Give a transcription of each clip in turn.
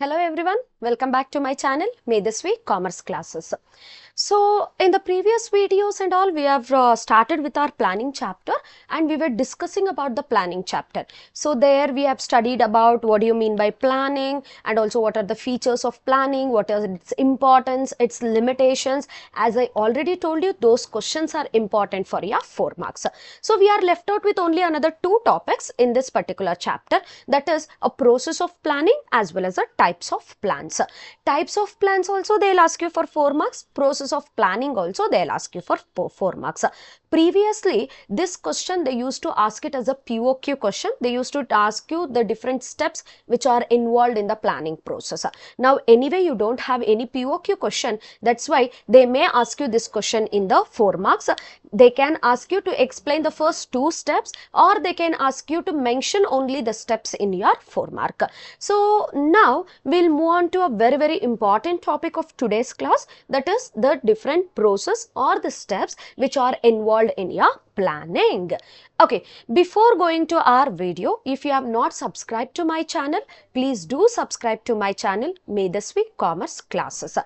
Hello everyone, welcome back to my channel Medhasvi Commerce Classes. So in the previous videos and all we have started with our planning chapter and we were discussing about the planning chapter. So there we have studied about what do you mean by planning and also what are the features of planning, what is its importance, its limitations. As I already told you, those questions are important for your 4 marks. So we are left out with only another 2 topics in this particular chapter, that is a process of planning as well as a types of plans. Types of plans also they'll ask you for 4 marks, process of planning also they'll ask you for 4 marks. Previously this question they used to ask it as a PUC question. They used to ask you the different steps which are involved in the planning process. Now anyway you don't have any PUC question, that's why they may ask you this question in the 4 marks. They can ask you to explain the first 2 steps or they can ask you to mention only the steps in your 4 mark. So now we'll move on to a very important topic of today's class, that is the different process or the steps which are involved in your planning. Okay, before going to our video, if you have not subscribed to my channel, please do subscribe to my channel Medhasvi Commerce Classes.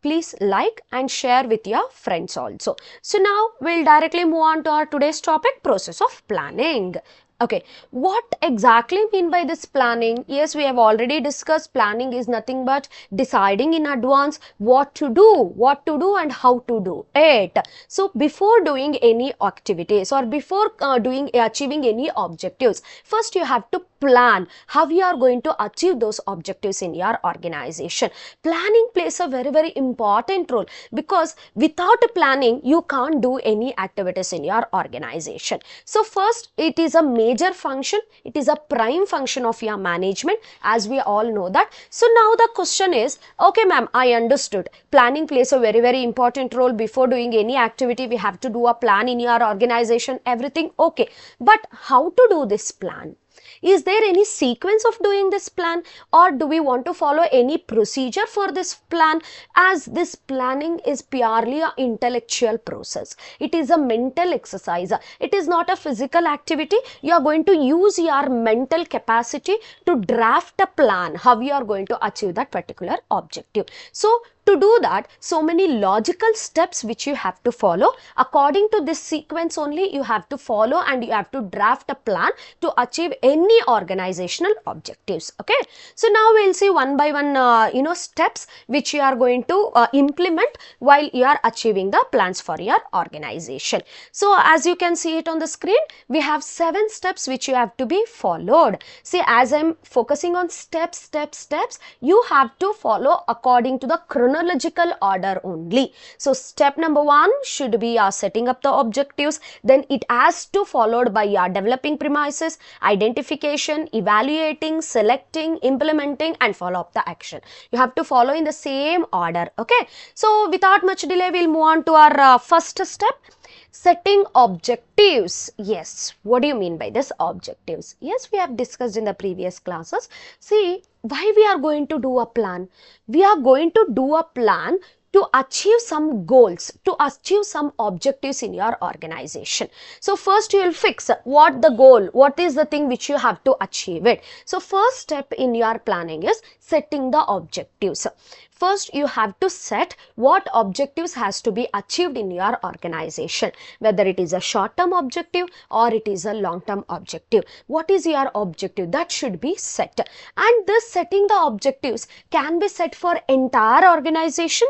Please like and share with your friends also. So now we'll directly move on to our today's topic, process of planning. Okay, what exactly mean by this planning? Yes, we have already discussed planning is nothing but deciding in advance what to do and how to do it. So before doing any activities or before achieving any objectives, first you have to plan how you are going to achieve those objectives in your organization. Planning plays a very important role because without planning you can't do any activities in your organization. So first, it is a major function, it is a prime function of your management, as we all know that. So now the question is, okay ma'am, I understood planning plays a very important role. Before doing any activity we have to do a plan in your organization, everything okay, but how to do this plan? Is there any sequence of doing this plan, or do we want to follow any procedure for this plan? As this planning is purely an intellectual process, it is a mental exercise, it is not a physical activity. You are going to use your mental capacity to draft a plan how you are going to achieve that particular objective. So to do that, so many logical steps which you have to follow. According to this sequence only you have to follow and you have to draft a plan to achieve any organizational objectives. Okay, so now we'll see one by one steps which you are going to implement while you are achieving the plans for your organization. So as you can see it on the screen, we have 7 steps which you have to be followed. See, as I'm focusing on steps, you have to follow according to the chronological order only. So step number 1 should be setting up the objectives, then it has to followed by your developing premises, identification, evaluating, selecting, implementing and follow up the action. You have to follow in the same order. Okay, so without much delay we'll move on to our first step, setting objectives. Yes, what do you mean by this objectives? Yes, we have discussed in the previous classes. See, why we are going to do a plan? We are going to do a plan to achieve some goals, to achieve some objectives in your organization. So first you will fix what the goal, what is the thing which you have to achieve it. So first step in your planning is setting the objectives. First you have to set what objectives has to be achieved in your organization, whether it is a short-term objective or it is a long-term objective. What is your objective? That should be set. And this setting the objectives can be set for entire organization.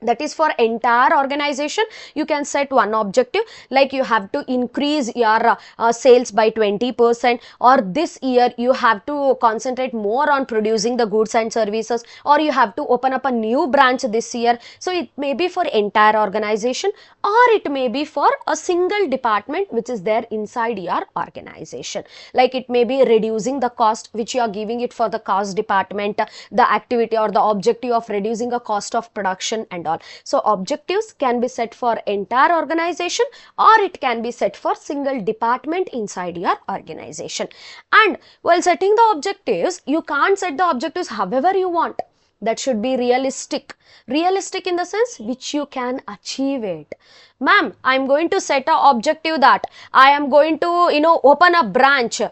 That is for entire organization. You can set one objective like you have to increase your sales by 20%, or this year you have to concentrate more on producing the goods and services, or you have to open up a new branch this year. So it may be for entire organization or it may be for a single department which is there inside your organization. Like it may be reducing the cost which you are giving it for the cost department, the activity or the objective of reducing a cost of production and all. So objectives can be set for entire organization or it can be set for single department inside your organization. And while setting the objectives, you can't set the objectives however you want. That should be realistic. Realistic in the sense which you can achieve it. Ma'am, I am going to set a objective that I am going to, open a branch, I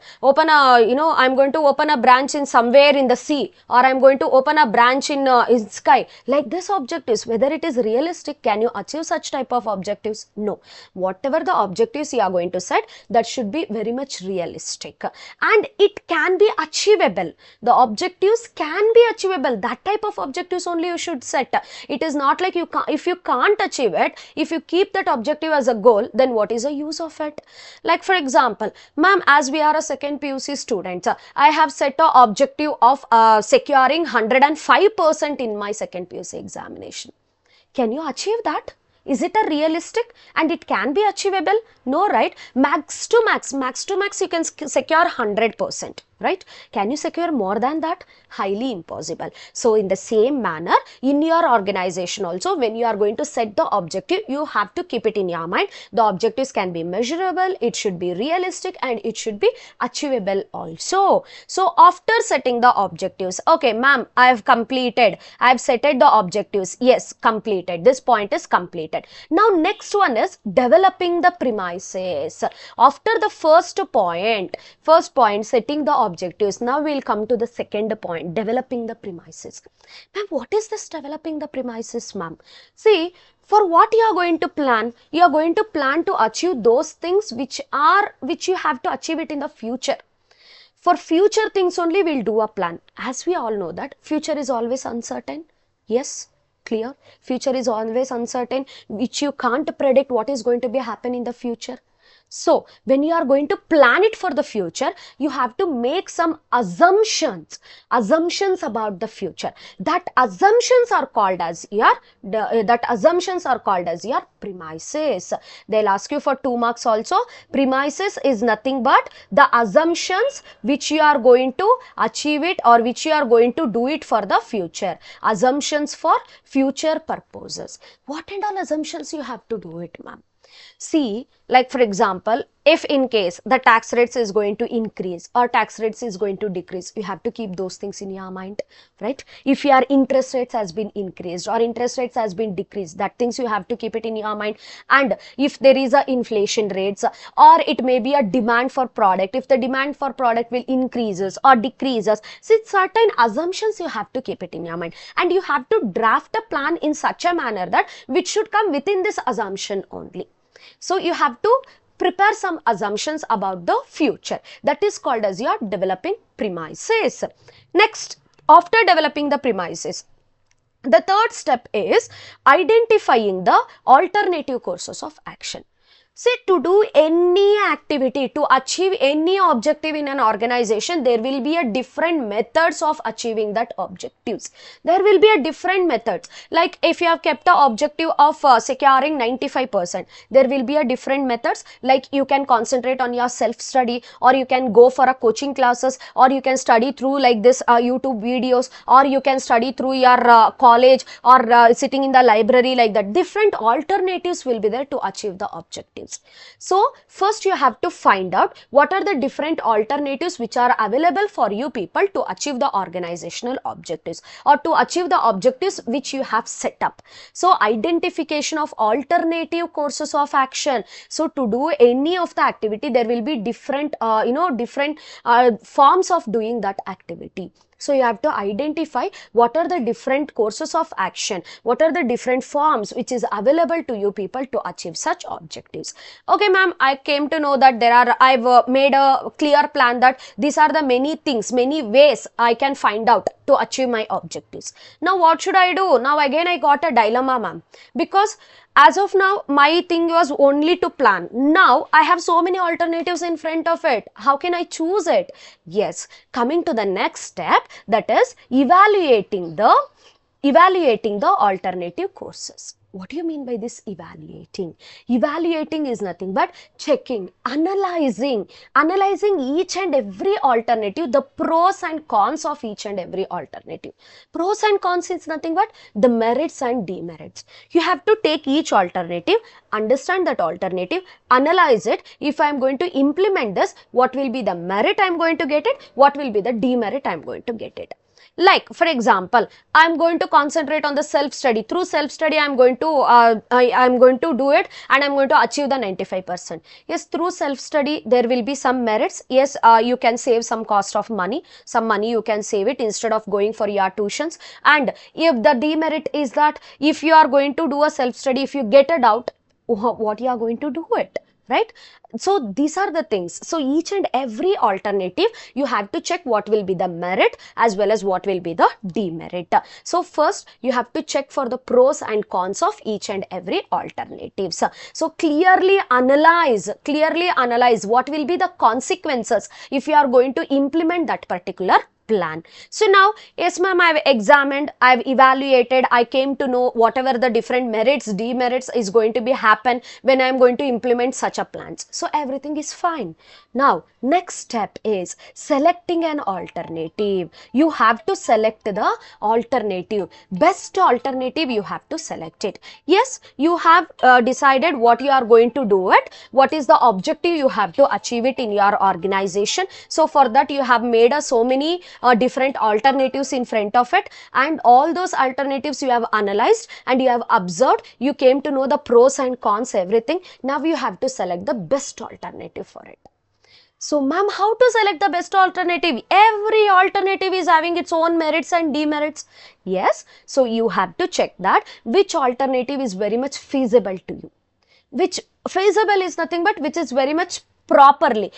am going to open a branch in somewhere in the sea, or I am going to open a branch in sky. Like this objectives, whether it is realistic, can you achieve such type of objectives? No. Whatever the objectives you are going to set, that should be very much realistic, and it can be achievable. The objectives can be achievable. That type of objectives only you should set. It is not like if you can't achieve it, if you keep that objective as a goal, then what is the use of it? Like for example, ma'am, as we are a second PUC student, I have set a objective of securing 105% in my second PUC examination. Can you achieve that? Is it a realistic and it can be achievable? No, right? Max to max you can secure 100%, right? Can you secure more than that? Highly impossible. So in the same manner, in your organization also, when you are going to set the objective, you have to keep it in your mind. The objectives can be measurable, it should be realistic, and it should be achievable also. So after setting the objectives, okay ma'am, I have completed, I have set the objectives. Yes, completed. This point is completed. Now next one is developing the premises. After the first point setting the objectives, now we will come to the second point, developing the premises. Ma'am, what is this developing the premises, ma'am? See, for what you are going to plan? You are going to plan to achieve those things which you have to achieve it in the future. For future things only we'll do a plan. As we all know that future is always uncertain. Yes, clear. Future is always uncertain, which you can't predict what is going to be happen in the future. So when you are going to plan it for the future, you have to make some assumptions about the future. That assumptions are called as your premises. They'll ask you for 2 marks also. Premises is nothing but the assumptions which you are going to achieve it, or which you are going to do it for the future. Assumptions for future purposes. What and all assumptions you have to do it, ma'am? See, like for example, if in case the tax rates is going to increase or tax rates is going to decrease, you have to keep those things in your mind, right? If your interest rates has been increased or interest rates has been decreased, that things you have to keep it in your mind. And if there is a inflation rates, or it may be a demand for product, if the demand for product will increases or decreases, so certain assumptions you have to keep it in your mind, and you have to draft a plan in such a manner that which should come within this assumption only. So you have to prepare some assumptions about the future. That is called as your developing premises. Next, after developing the premises, the third step is identifying the alternative courses of action. See, to do any activity, to achieve any objective in an organization, there will be a different methods of achieving that objectives. There will be a different methods. Like if you have kept the objective of securing 95%, there will be a different methods. Like you can concentrate on your self-study, or you can go for a coaching classes, or you can study through like this YouTube videos, or you can study through your college, or sitting in the library, like that. Different alternatives will be there to achieve the objective. So first you have to find out what are the different alternatives which are available for you people to achieve the organizational objectives, or to achieve the objectives which you have set up. So identification of alternative courses of action. So to do any of the activity, there will be different forms of doing that activity. So you have to identify what are the different courses of action, what are the different forms which is available to you people to achieve such objectives. Okay ma'am, I came to know that I've made a clear plan that these are the many things, many ways I can find out to achieve my objectives. Now what should I do? Now again I got a dilemma, ma'am, because as of now, my thing was only to plan. Now, I have so many alternatives in front of it. How can I choose it? Yes, coming to the next step, that is evaluating the alternative courses. What do you mean by this evaluating? Evaluating is nothing but checking, analyzing each and every alternative, the pros and cons of each and every alternative. Pros and cons is nothing but the merits and demerits. You have to take each alternative, understand that alternative, analyze it. If I am going to implement this, what will be the merit I am going to get it? What will be the demerit I am going to get it? Like for example, I'm going to concentrate on the self study. Through self study I'm going to I'm going to do it and I'm going to achieve the 95%. Yes, through self study there will be some merits. Yes, you can save some cost of money, some money you can save it instead of going for your tuitions. And if the demerit is that if you are going to do a self study, if you get a doubt, what you are going to do it, right? So these are the things. So each and every alternative you have to check what will be the merit as well as what will be the demerit. So first you have to check for the pros and cons of each and every alternatives. So clearly analyze what will be the consequences if you are going to implement that particular plan. So now, yes ma'am, I have examined, I have evaluated, I came to know whatever the different merits, demerits is going to be happen when I am going to implement such a plans. So everything is fine. Now, next step is selecting an alternative. You have to select the alternative. Best alternative, you have to select it. Yes, you have decided what you are going to do it, what is the objective you have to achieve it in your organization. So for that you have made so many different alternatives in front of it, and all those alternatives you have analyzed and you have observed, you came to know the pros and cons, everything. Now you have to select the best alternative for it. So ma'am, how to select the best alternative? Every alternative is having its own merits and demerits. Yes, so you have to check that which alternative is very much feasible to you. Which feasible is nothing but which is very much properly,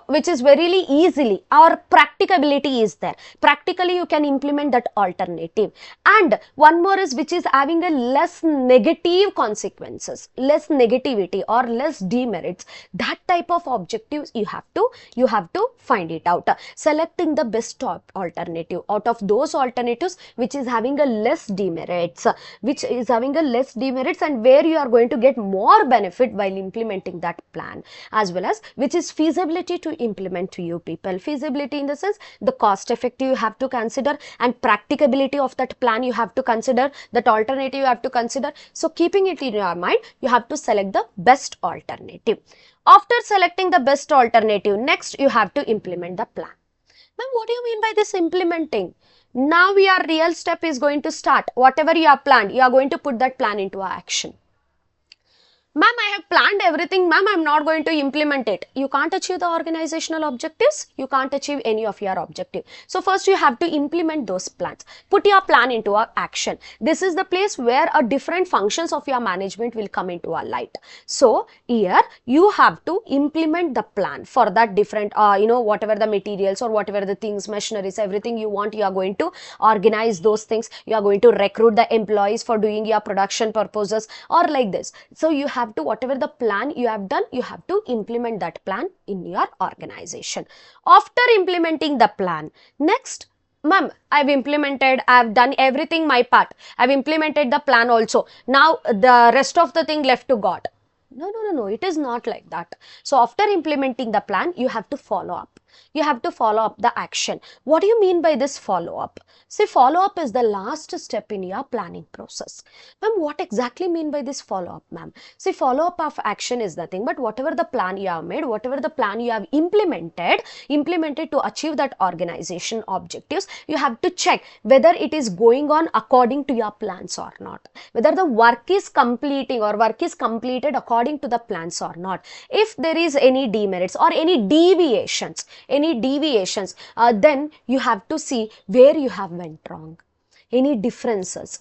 which is very easily, our practicability is there. Practically you can implement that alternative. And one more is which is having a less negative consequences, less negativity or less demerits. That type of objectives you have to find it out. Selecting the best alternative out of those alternatives which is having a less demerits, and where you are going to get more benefit while implementing that plan, as well as which is feasibility to implement to you people. Feasibility in the sense the cost effective you have to consider, and practicability of that plan you have to consider, that alternative you have to consider. So keeping it in your mind, you have to select the best alternative. After selecting the best alternative, next you have to implement the plan. Ma'am, what do you mean by this implementing? Now your real step is going to start. Whatever you have planned, you are going to put that plan into action. Ma'am, I have planned everything, ma'am, I am not going to implement it. You can't achieve the organizational objectives, you can't achieve any of your objective. So first you have to implement those plans. Put your plan into action. This is the place where a different functions of your management will come into a light. So here you have to implement the plan for that different, whatever the materials or whatever the things, machineries, everything you want, you are going to organize those things. You are going to recruit the employees for doing your production purposes or like this. So you have to, whatever the plan you have done, you have to implement that plan in your organization. After implementing the plan, next, ma'am, I've implemented, I've done everything my part, I've implemented the plan also. Now the rest of the thing left to God. No, it is not like that. So after implementing the plan, you have to follow up. You have to follow up the action. What do you mean by this follow up? See, follow up is the last step in your planning process. Ma'am, what exactly mean by this follow up, ma'am? See, follow up of action is nothing but whatever the plan you have made, whatever the plan you have implemented to achieve that organization objectives, you have to check whether it is going on according to your plans or not. Whether the work is completing or work is completed according to the plans or not. If there is any demerits or any deviations, then you have to see where you have went wrong. Any differences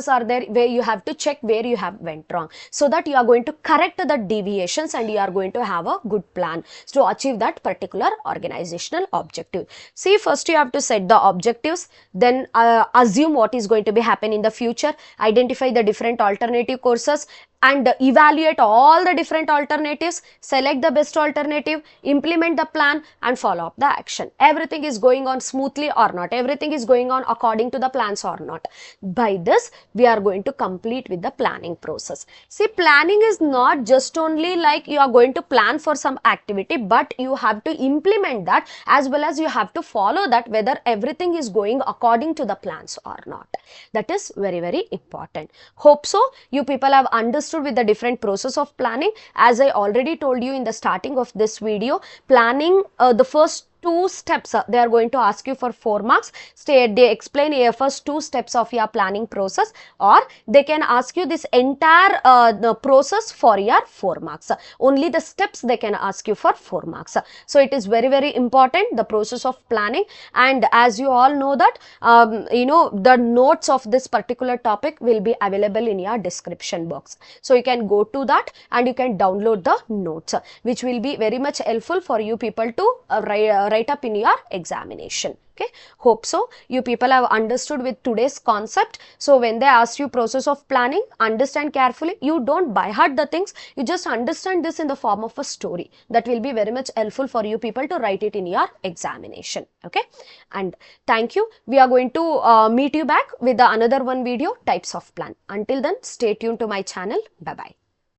are there where you have to check where you have went wrong, so that you are going to correct the deviations and you are going to have a good plan to achieve that particular organizational objective. See, first you have to set the objectives, then assume what is going to be happen in the future, identify the different alternative courses and evaluate all the different alternatives, select the best alternative, implement the plan and follow up the action. Everything is going on smoothly or not, everything is going on according to the plans or not. By this, we are going to complete with the planning process. See, planning is not just only like you are going to plan for some activity, but you have to implement that as well as you have to follow that whether everything is going according to the plans or not. That is very, very important. Hope so you people have understood with the different process of planning. As I already told you in the starting of this video, planning, the first two steps. They are going to ask you for 4 marks. They explain your first 2 steps of your planning process, or they can ask you this entire the process for your 4 marks. Only the steps they can ask you for 4 marks. So it is very, very important, the process of planning. And as you all know that the notes of this particular topic will be available in your description box. So you can go to that and you can download the notes, which will be very much helpful for you people to write up in your examination. Okay, hope so you people have understood with today's concept. So when they ask you process of planning, understand carefully. You don't by heart the things, you just understand this in the form of a story. That will be very much helpful for you people to write it in your examination. Okay, and thank you. We are going to meet you back with another one video, types of plan. Until then, stay tuned to my channel. Bye bye.